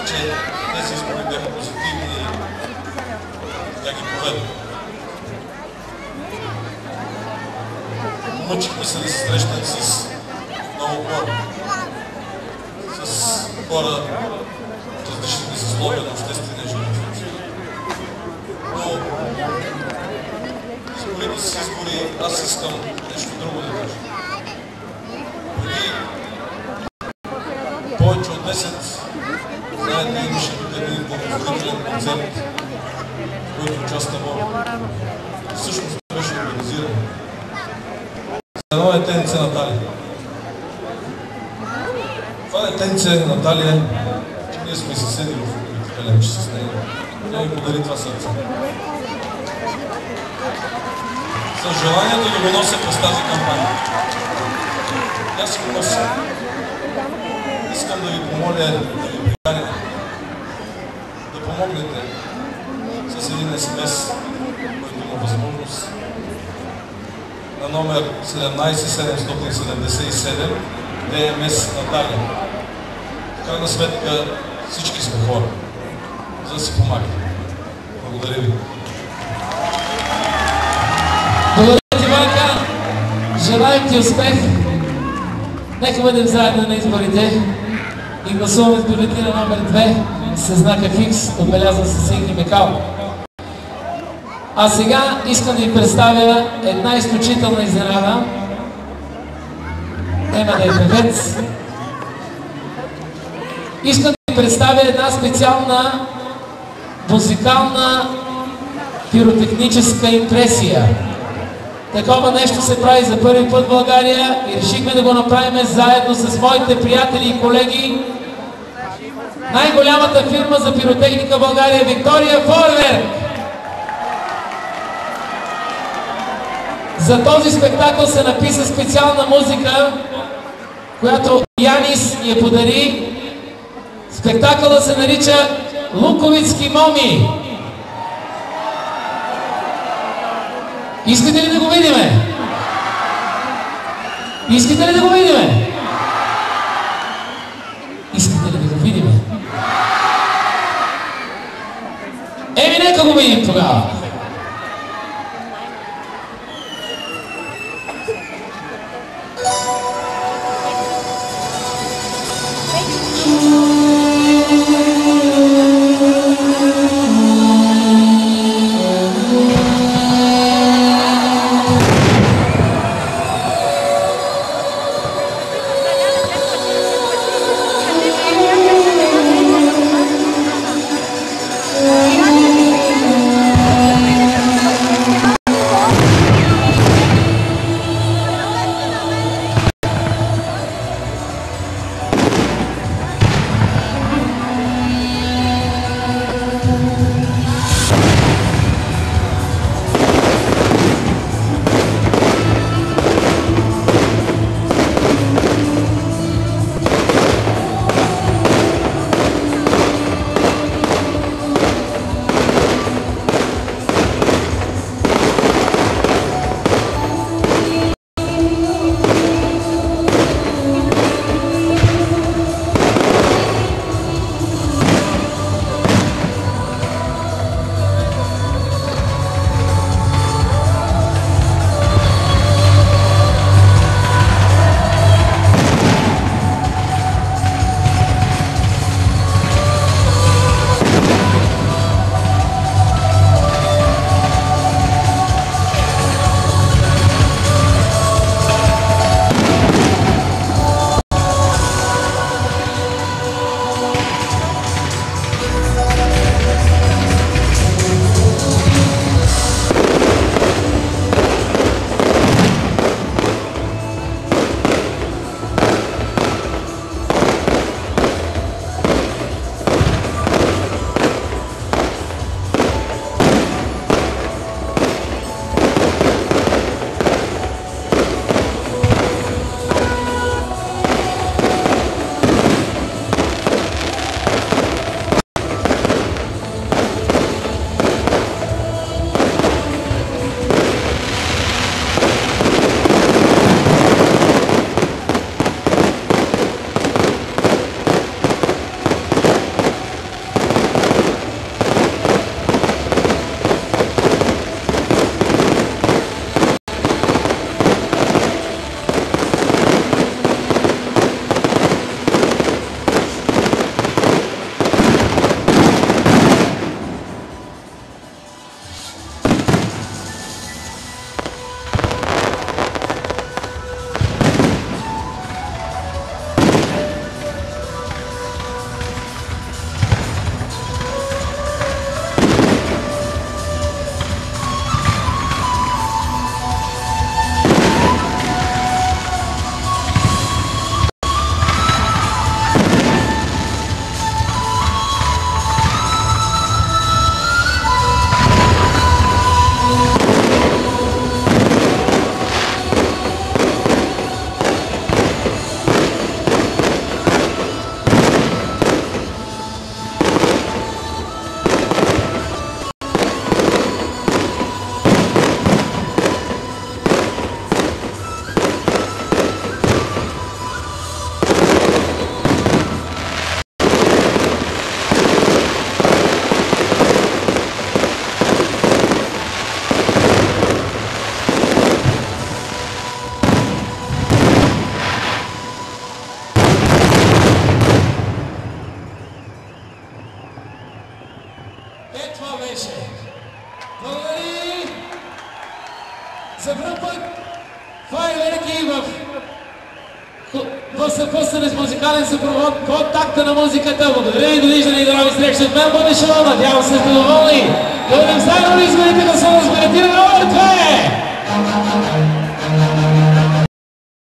че тези избори бяха позитивни и тя ги поведох. Помъчихме се да се срещнем с много хора. С хора от различните съсловия на обществения живот. Но изборите с избори, аз искам нещо друго да кажа. Преди повече от месец, знаете, имаше тук един благотворителен концерт, в който участва Бог. Всъщност беше организиран. За едно детенце Наталия. Това детенце Наталия, че ние сме съседи в Каленче с нея. Тя ми подари това сърце. С желанието да го нося през тази кампания. Аз си го нося. Искам да ви помоля, да ви приканя, да помогнете с един СМС, който има възможност, на номер 17777 ДМС Наталия. В крайна сметка всички сме хора, за да си помагаме. Благодаря ви. Благодаря ти, Ванка. Желаем ти успех. Нека бъдем заедно на изборите и гласуваме с бюлетина номер 2 със знака Хикс, отбелязан с син и метал. А сега искам да ви представя една изключителна изненада. Нема да е певец. Искам да ви представя една специална музикална пиротехническа импресия. Такова нещо се прави за първи път в България и решихме да го направим заедно с моите приятели и колеги. Най-голямата фирма за пиротехника в България е Виктория Фойерверк. За този спектакъл се написа специална музика, която Янис ни я подари. Спектакълът се нарича Луковицки моми. Искате ли да го видиме? Искате ли да го видиме? Искате ли да го видиме? Еми, нека го видим тогава. Това беше. Благодари! За пръв път това е велики в съпътстване с музикален съпровод под такта на музиката. Благодаря ви, довиждане и до нови срещи от мен, бъде шоу. Надявам се, сте доволни. Да бъдем заедно на изборите, да се разберетира номер 2!